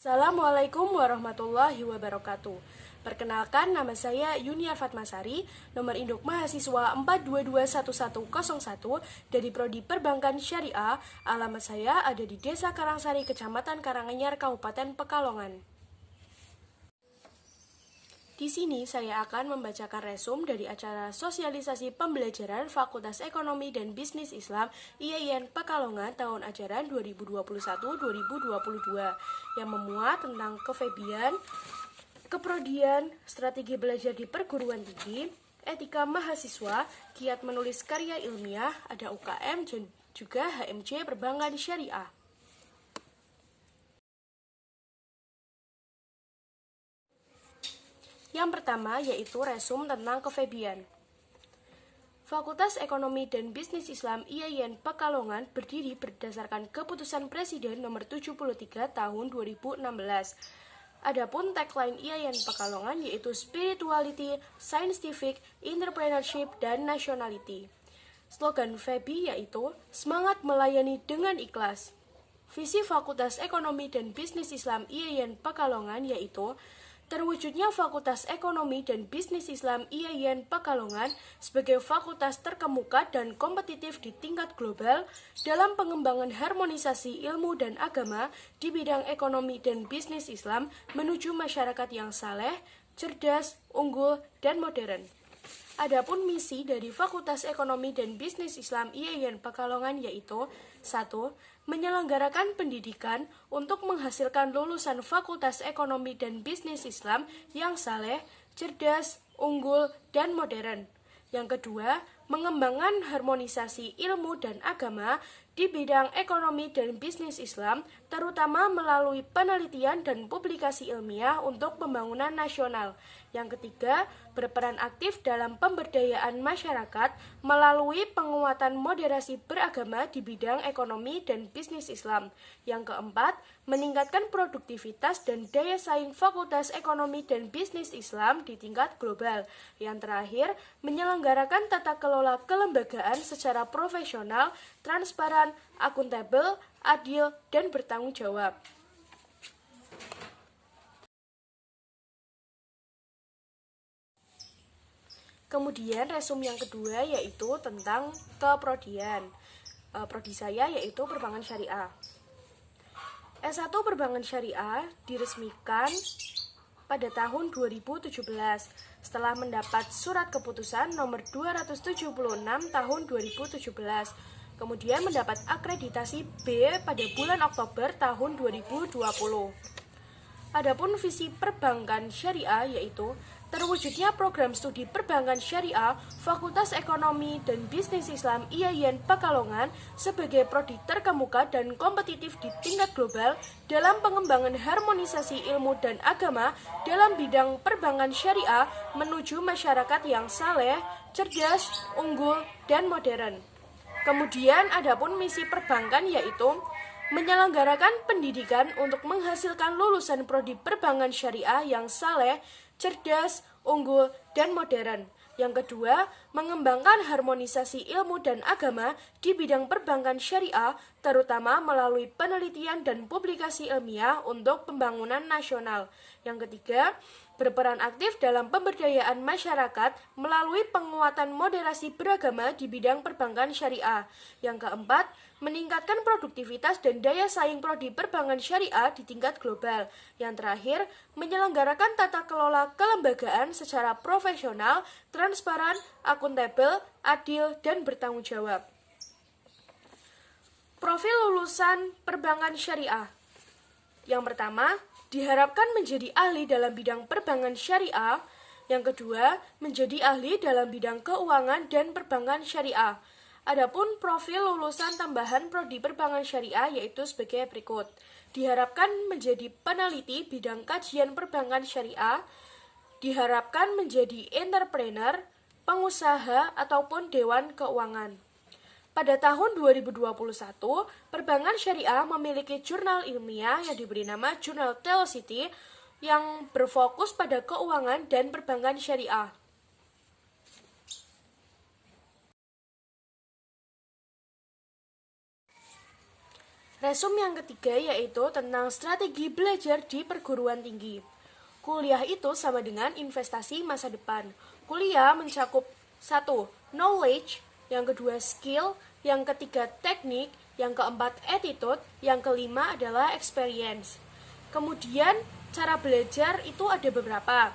Assalamualaikum warahmatullahi wabarakatuh. Perkenalkan, nama saya Yunia Fatmasari, nomor induk mahasiswa 4221101 dari Prodi Perbankan Syariah. Alamat saya ada di Desa Karangsari, Kecamatan Karanganyar, Kabupaten Pekalongan. Di sini saya akan membacakan resum dari acara sosialisasi pembelajaran Fakultas Ekonomi dan Bisnis Islam IAIN Pekalongan tahun ajaran 2021-2022 yang memuat tentang keFEBian, keprodian, strategi belajar di perguruan tinggi, etika mahasiswa, kiat menulis karya ilmiah, ada UKM dan juga HMJ Perbankan Syariah. Yang pertama yaitu resum tentang keFEBian. Fakultas Ekonomi dan Bisnis Islam IAIN Pekalongan berdiri berdasarkan keputusan Presiden nomor 73 tahun 2016. Adapun tagline IAIN Pekalongan yaitu Spirituality, Scientific, Entrepreneurship, dan Nationality. Slogan FEBI yaitu Semangat Melayani dengan Ikhlas. Visi Fakultas Ekonomi dan Bisnis Islam IAIN Pekalongan yaitu terwujudnya Fakultas Ekonomi dan Bisnis Islam IAIN Pekalongan sebagai fakultas terkemuka dan kompetitif di tingkat global dalam pengembangan harmonisasi ilmu dan agama di bidang ekonomi dan bisnis Islam menuju masyarakat yang saleh, cerdas, unggul, dan modern. Adapun misi dari Fakultas Ekonomi dan Bisnis Islam IAIN Pekalongan yaitu 1. Menyelenggarakan pendidikan untuk menghasilkan lulusan Fakultas Ekonomi dan Bisnis Islam yang saleh, cerdas, unggul, dan modern. Yang kedua, mengembangkan harmonisasi ilmu dan agama di bidang ekonomi dan bisnis Islam, terutama melalui penelitian dan publikasi ilmiah untuk pembangunan nasional. Yang ketiga, berperan aktif dalam pemberdayaan masyarakat melalui penguatan moderasi beragama di bidang ekonomi dan bisnis Islam. Yang keempat, meningkatkan produktivitas dan daya saing Fakultas Ekonomi dan Bisnis Islam di tingkat global. Yang terakhir, menyelenggarakan tata kelola kelembagaan secara profesional, transparan, akuntabel, adil, dan bertanggung jawab. Kemudian resum yang kedua yaitu tentang keprodian. Prodi saya yaitu Perbankan Syariah. S1 Perbankan Syariah diresmikan pada tahun 2017 setelah mendapat surat keputusan nomor 276 tahun 2017. Kemudian mendapat akreditasi B pada bulan Oktober tahun 2020. Adapun visi perbankan syariah yaitu terwujudnya program studi perbankan syariah Fakultas Ekonomi dan Bisnis Islam IAIN Pekalongan sebagai prodi terkemuka dan kompetitif di tingkat global dalam pengembangan harmonisasi ilmu dan agama dalam bidang perbankan syariah menuju masyarakat yang saleh, cerdas, unggul, dan modern. Kemudian adapun misi perbankan yaitu menyelenggarakan pendidikan untuk menghasilkan lulusan prodi perbankan syariah yang saleh, cerdas, unggul, dan modern. Yang kedua, mengembangkan harmonisasi ilmu dan agama di bidang perbankan syariah, terutama melalui penelitian dan publikasi ilmiah untuk pembangunan nasional. Yang ketiga, berperan aktif dalam pemberdayaan masyarakat melalui penguatan moderasi beragama di bidang perbankan syariah. Yang keempat, meningkatkan produktivitas dan daya saing prodi perbankan syariah di tingkat global. Yang terakhir, menyelenggarakan tata kelola kelembagaan secara profesional, transparan, akuntabel, adil, dan bertanggung jawab. Profil lulusan perbankan syariah. Yang pertama, diharapkan menjadi ahli dalam bidang perbankan syariah. Yang kedua, menjadi ahli dalam bidang keuangan dan perbankan syariah. Adapun profil lulusan tambahan prodi perbankan syariah yaitu sebagai berikut. Diharapkan menjadi peneliti bidang kajian perbankan syariah, diharapkan menjadi entrepreneur, pengusaha, ataupun dewan keuangan. Pada tahun 2021, perbankan syariah memiliki jurnal ilmiah yang diberi nama Jurnal Telocity yang berfokus pada keuangan dan perbankan syariah. Resum yang ketiga yaitu tentang strategi belajar di perguruan tinggi. Kuliah itu sama dengan investasi masa depan. Kuliah mencakup 1. Knowledge, yang kedua skill, yang ketiga teknik, yang keempat attitude, yang kelima adalah experience. Kemudian cara belajar itu ada beberapa.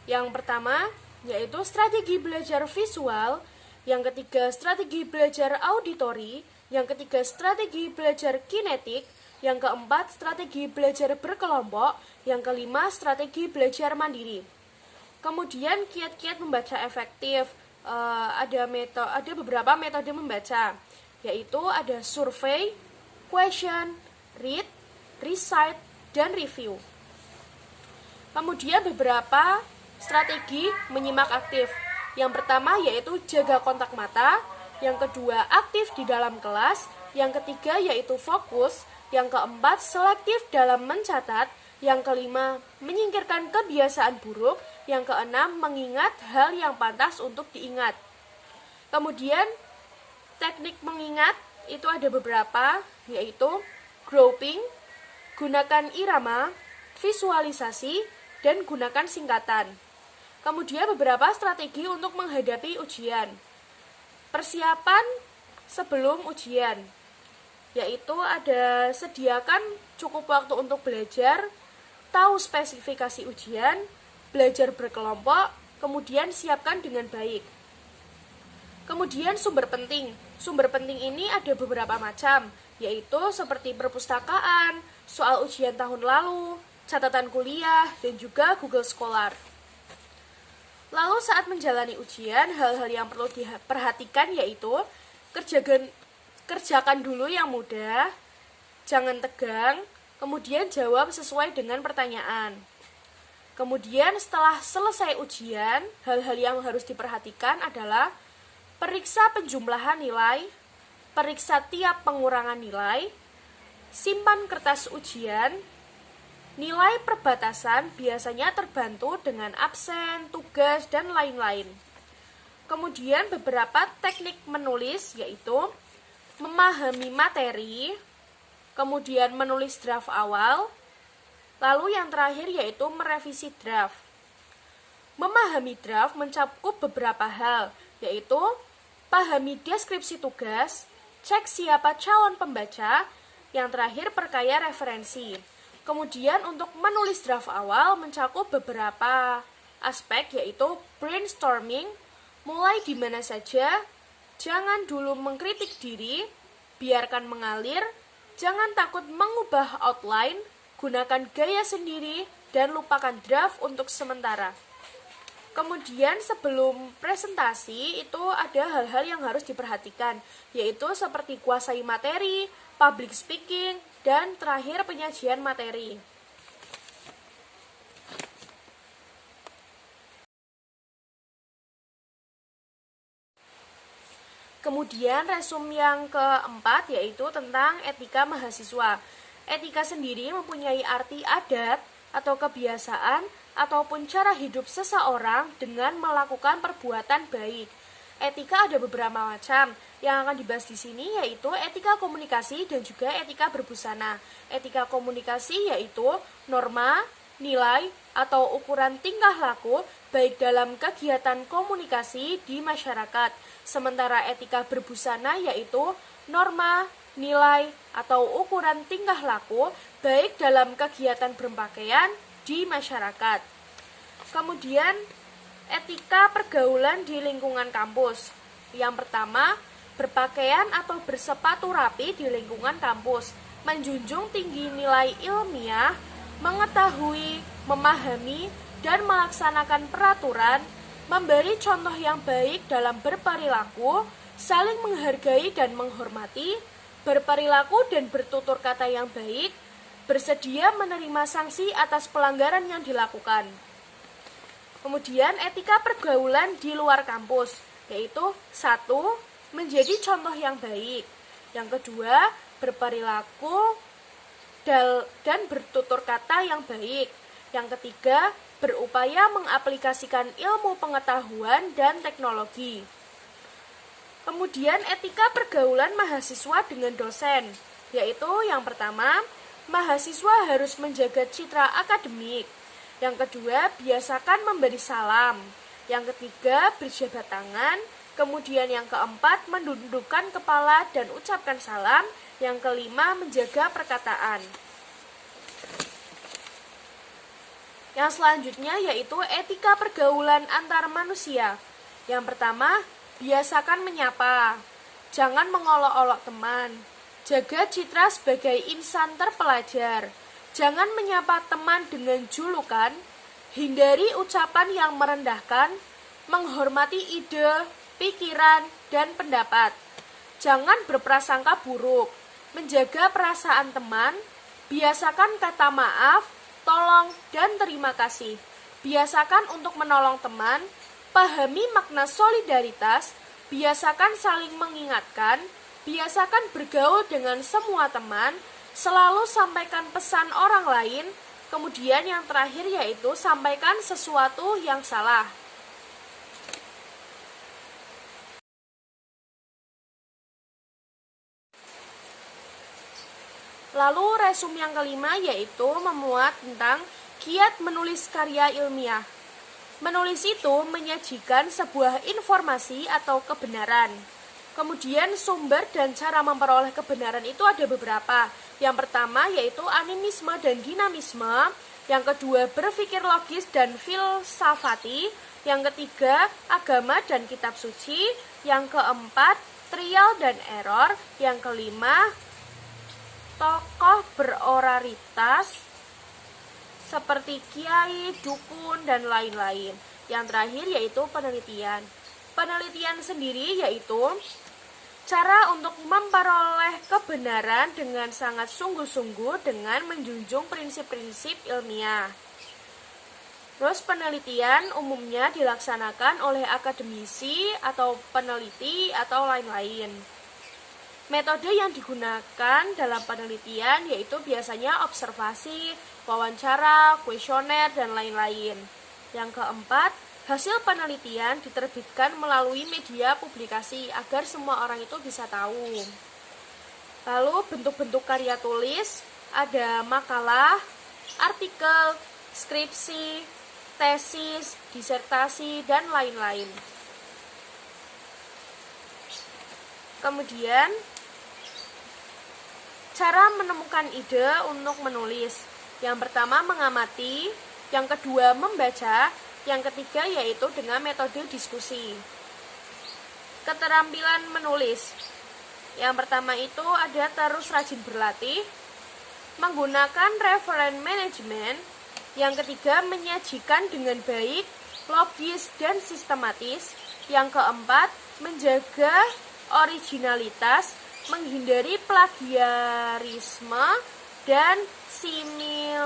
Yang pertama yaitu strategi belajar visual, yang ketiga strategi belajar auditory, yang ketiga strategi belajar kinetik, yang keempat strategi belajar berkelompok, yang kelima strategi belajar mandiri. Kemudian kiat-kiat membaca efektif, ada beberapa metode membaca, yaitu ada survei, question, read, recite, dan review. Kemudian beberapa strategi menyimak aktif. Yang pertama yaitu jaga kontak mata, yang kedua aktif di dalam kelas, yang ketiga yaitu fokus, yang keempat selektif dalam mencatat, yang kelima menyingkirkan kebiasaan buruk, yang keenam mengingat hal yang pantas untuk diingat. Kemudian teknik mengingat itu ada beberapa, yaitu grouping, gunakan irama, visualisasi, dan gunakan singkatan. Kemudian beberapa strategi untuk menghadapi ujian. Persiapan sebelum ujian, yaitu ada sediakan cukup waktu untuk belajar, tahu spesifikasi ujian, belajar berkelompok, kemudian siapkan dengan baik. Kemudian sumber penting. Sumber penting ini ada beberapa macam, yaitu seperti perpustakaan, soal ujian tahun lalu, catatan kuliah, dan juga Google Scholar. Lalu saat menjalani ujian, hal-hal yang perlu diperhatikan yaitu kerjakan dulu yang mudah, jangan tegang, kemudian jawab sesuai dengan pertanyaan. Kemudian setelah selesai ujian, hal-hal yang harus diperhatikan adalah periksa penjumlahan nilai, periksa tiap pengurangan nilai, simpan kertas ujian. Nilai perbatasan biasanya terbantu dengan absen, tugas, dan lain-lain. Kemudian beberapa teknik menulis yaitu memahami materi, kemudian menulis draft awal, lalu yang terakhir yaitu merevisi draft. Memahami draft mencakup beberapa hal, yaitu pahami deskripsi tugas, cek siapa calon pembaca, yang terakhir perkaya referensi. Kemudian untuk menulis draft awal mencakup beberapa aspek, yaitu brainstorming, mulai di mana saja, jangan dulu mengkritik diri, biarkan mengalir, jangan takut mengubah outline, gunakan gaya sendiri, dan lupakan draft untuk sementara. Kemudian sebelum presentasi itu ada hal-hal yang harus diperhatikan, yaitu seperti kuasai materi, public speaking, dan terakhir penyajian materi. Kemudian resum yang keempat yaitu tentang etika mahasiswa. Etika sendiri mempunyai arti adat atau kebiasaan ataupun cara hidup seseorang dengan melakukan perbuatan baik. Etika ada beberapa macam. Yang akan dibahas di sini yaitu etika komunikasi dan juga etika berbusana. Etika komunikasi yaitu norma, nilai, atau ukuran tingkah laku baik dalam kegiatan komunikasi di masyarakat. Sementara etika berbusana yaitu norma, nilai, atau ukuran tingkah laku baik dalam kegiatan berpakaian di masyarakat. Kemudian etika pergaulan di lingkungan kampus. Yang pertama, berpakaian atau bersepatu rapi di lingkungan kampus, menjunjung tinggi nilai ilmiah, mengetahui, memahami, dan melaksanakan peraturan, memberi contoh yang baik dalam berperilaku, saling menghargai dan menghormati, berperilaku dan bertutur kata yang baik, bersedia menerima sanksi atas pelanggaran yang dilakukan. Kemudian etika pergaulan di luar kampus, yaitu 1. Menjadi contoh yang baik. Yang kedua, berperilaku dan bertutur kata yang baik. Yang ketiga, berupaya mengaplikasikan ilmu pengetahuan dan teknologi. Kemudian etika pergaulan mahasiswa dengan dosen. yaitu yang pertama, mahasiswa harus menjaga citra akademik. Yang kedua, biasakan memberi salam. Yang ketiga, berjabat tangan. Kemudian yang keempat, menundukkan kepala dan ucapkan salam. Yang kelima, menjaga perkataan. Yang selanjutnya yaitu etika pergaulan antar manusia. Yang pertama, biasakan menyapa. Jangan mengolok-olok teman. Jaga citra sebagai insan terpelajar. Jangan menyapa teman dengan julukan. Hindari ucapan yang merendahkan. Menghormati ide, pikiran, dan pendapat. Jangan berprasangka buruk. Menjaga perasaan teman. Biasakan kata maaf, tolong, dan terima kasih. Biasakan untuk menolong teman. Pahami makna solidaritas. Biasakan saling mengingatkan. Biasakan bergaul dengan semua teman. Selalu sampaikan pesan orang lain. Kemudian yang terakhir yaitu sampaikan sesuatu yang salah. Lalu resum yang kelima yaitu memuat tentang kiat menulis karya ilmiah. Menulis itu menyajikan sebuah informasi atau kebenaran. Kemudian sumber dan cara memperoleh kebenaran itu ada beberapa. Yang pertama yaitu animisme dan dinamisme. Yang kedua berpikir logis dan filsafati. Yang ketiga agama dan kitab suci. Yang keempat trial dan error. Yang kelima tokoh beroraritas seperti kiai, dukun, dan lain-lain. Yang terakhir yaitu penelitian. Penelitian sendiri yaitu cara untuk memperoleh kebenaran dengan sangat sungguh-sungguh dengan menjunjung prinsip-prinsip ilmiah. Terus penelitian umumnya dilaksanakan oleh akademisi atau peneliti atau lain-lain. Metode yang digunakan dalam penelitian yaitu biasanya observasi, wawancara, kuesioner, dan lain-lain. Yang keempat, hasil penelitian diterbitkan melalui media publikasi agar semua orang itu bisa tahu. Lalu bentuk-bentuk karya tulis, ada makalah, artikel, skripsi, tesis, disertasi, dan lain-lain. Kemudian, cara menemukan ide untuk menulis. Yang pertama mengamati, yang kedua membaca, yang ketiga yaitu dengan metode diskusi. Keterampilan menulis. Yang pertama itu ada terus rajin berlatih, menggunakan reference management. Yang ketiga menyajikan dengan baik, logis, dan sistematis. Yang keempat menjaga originalitas, menghindari plagiarisme dan similatiri.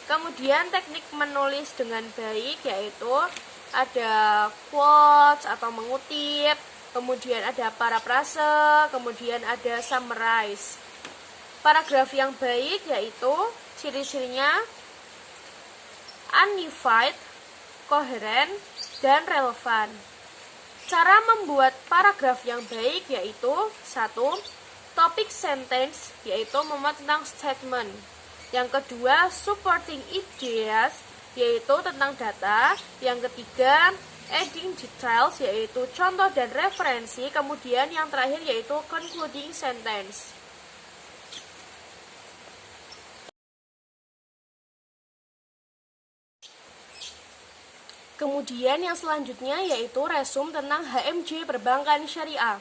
Kemudian teknik menulis dengan baik yaitu ada quotes atau mengutip, kemudian ada parafrase, kemudian ada summarize. Paragraf yang baik yaitu ciri-cirinya unified, koheren, dan relevan. Cara membuat paragraf yang baik yaitu 1. Topic sentence yaitu memuat tentang statement. Yang kedua, supporting ideas yaitu tentang data. Yang ketiga, adding details yaitu contoh dan referensi. Kemudian yang terakhir yaitu concluding sentence. Kemudian yang selanjutnya yaitu resum tentang HMJ Perbankan Syariah.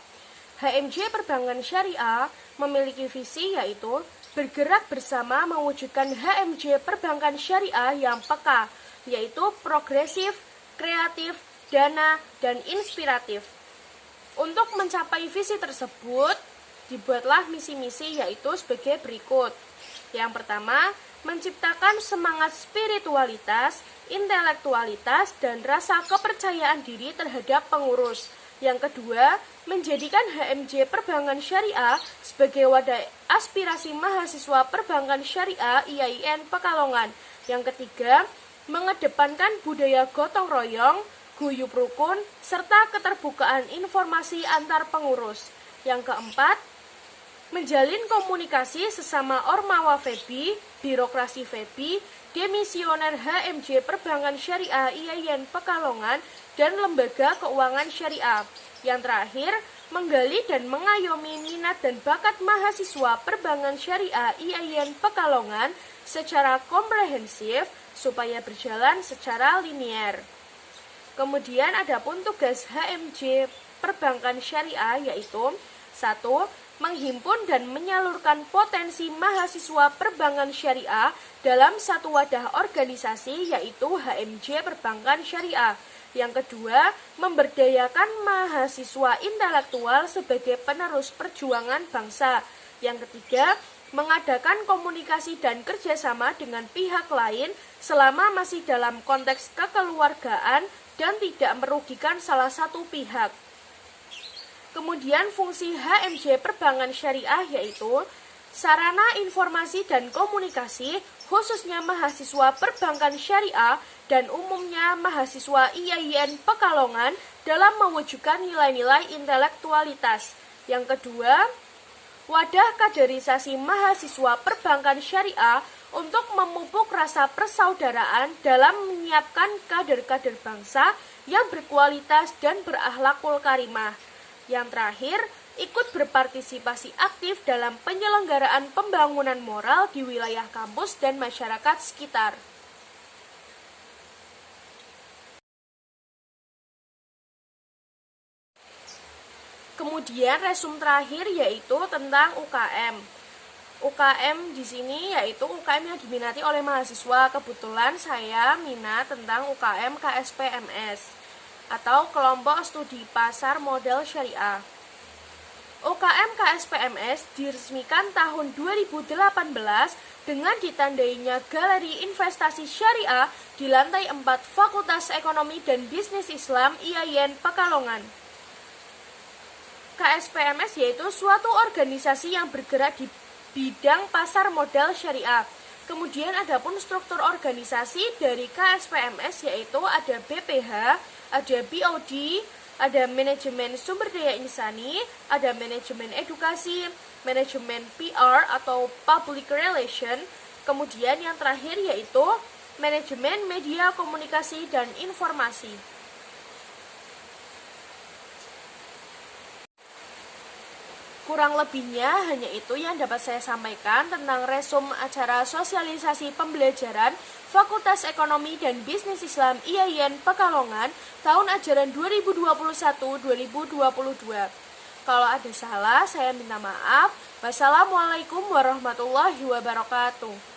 HMJ Perbankan Syariah memiliki visi yaitu bergerak bersama mewujudkan HMJ Perbankan Syariah yang peka, yaitu progresif, kreatif, dana, dan inspiratif. Untuk mencapai visi tersebut, dibuatlah misi-misi yaitu sebagai berikut. Yang pertama, menciptakan semangat spiritualitas, intelektualitas, dan rasa kepercayaan diri terhadap pengurus. Yang kedua, menjadikan HMJ Perbankan Syariah sebagai wadah aspirasi mahasiswa perbankan syariah IAIN Pekalongan. Yang ketiga, mengedepankan budaya gotong royong, guyup rukun, serta keterbukaan informasi antar pengurus. Yang keempat, menjalin komunikasi sesama Ormawa FEBI, birokrasi FEBI, demisioner HMJ Perbankan Syariah IAIN Pekalongan, dan lembaga keuangan syariah. Yang terakhir, menggali dan mengayomi minat dan bakat mahasiswa Perbankan Syariah IAIN Pekalongan secara komprehensif supaya berjalan secara linier. Kemudian adapun tugas HMJ Perbankan Syariah yaitu 1. Menghimpun dan menyalurkan potensi mahasiswa perbankan syariah dalam satu wadah organisasi yaitu HMJ Perbankan Syariah. Yang kedua, memberdayakan mahasiswa intelektual sebagai penerus perjuangan bangsa. Yang ketiga, mengadakan komunikasi dan kerjasama dengan pihak lain selama masih dalam konteks kekeluargaan dan tidak merugikan salah satu pihak. Kemudian fungsi HMJ Perbankan Syariah yaitu sarana informasi dan komunikasi khususnya mahasiswa perbankan syariah dan umumnya mahasiswa IAIN Pekalongan dalam mewujudkan nilai-nilai intelektualitas. Yang kedua, wadah kaderisasi mahasiswa perbankan syariah untuk memupuk rasa persaudaraan dalam menyiapkan kader-kader bangsa yang berkualitas dan berakhlakul karimah. Yang terakhir, ikut berpartisipasi aktif dalam penyelenggaraan pembangunan moral di wilayah kampus dan masyarakat sekitar. Kemudian resum terakhir yaitu tentang UKM. UKM di sini yaitu UKM yang diminati oleh mahasiswa. Kebetulan saya minat tentang UKM KSPMS atau Kelompok Studi Pasar Modal Syariah. UKM KSPMS diresmikan tahun 2018 dengan ditandainya Galeri Investasi Syariah di lantai 4 Fakultas Ekonomi dan Bisnis Islam IAIN Pekalongan. KSPMS yaitu suatu organisasi yang bergerak di bidang pasar modal syariah. Kemudian adapun struktur organisasi dari KSPMS yaitu ada BPH, ada BOD, ada manajemen sumber daya insani, ada manajemen edukasi, manajemen PR atau public relation, kemudian yang terakhir yaitu manajemen media komunikasi dan informasi. Kurang lebihnya hanya itu yang dapat saya sampaikan tentang resum acara sosialisasi pembelajaran Fakultas Ekonomi dan Bisnis Islam IAIN Pekalongan tahun ajaran 2021-2022. Kalau ada salah, saya minta maaf. Wassalamualaikum warahmatullahi wabarakatuh.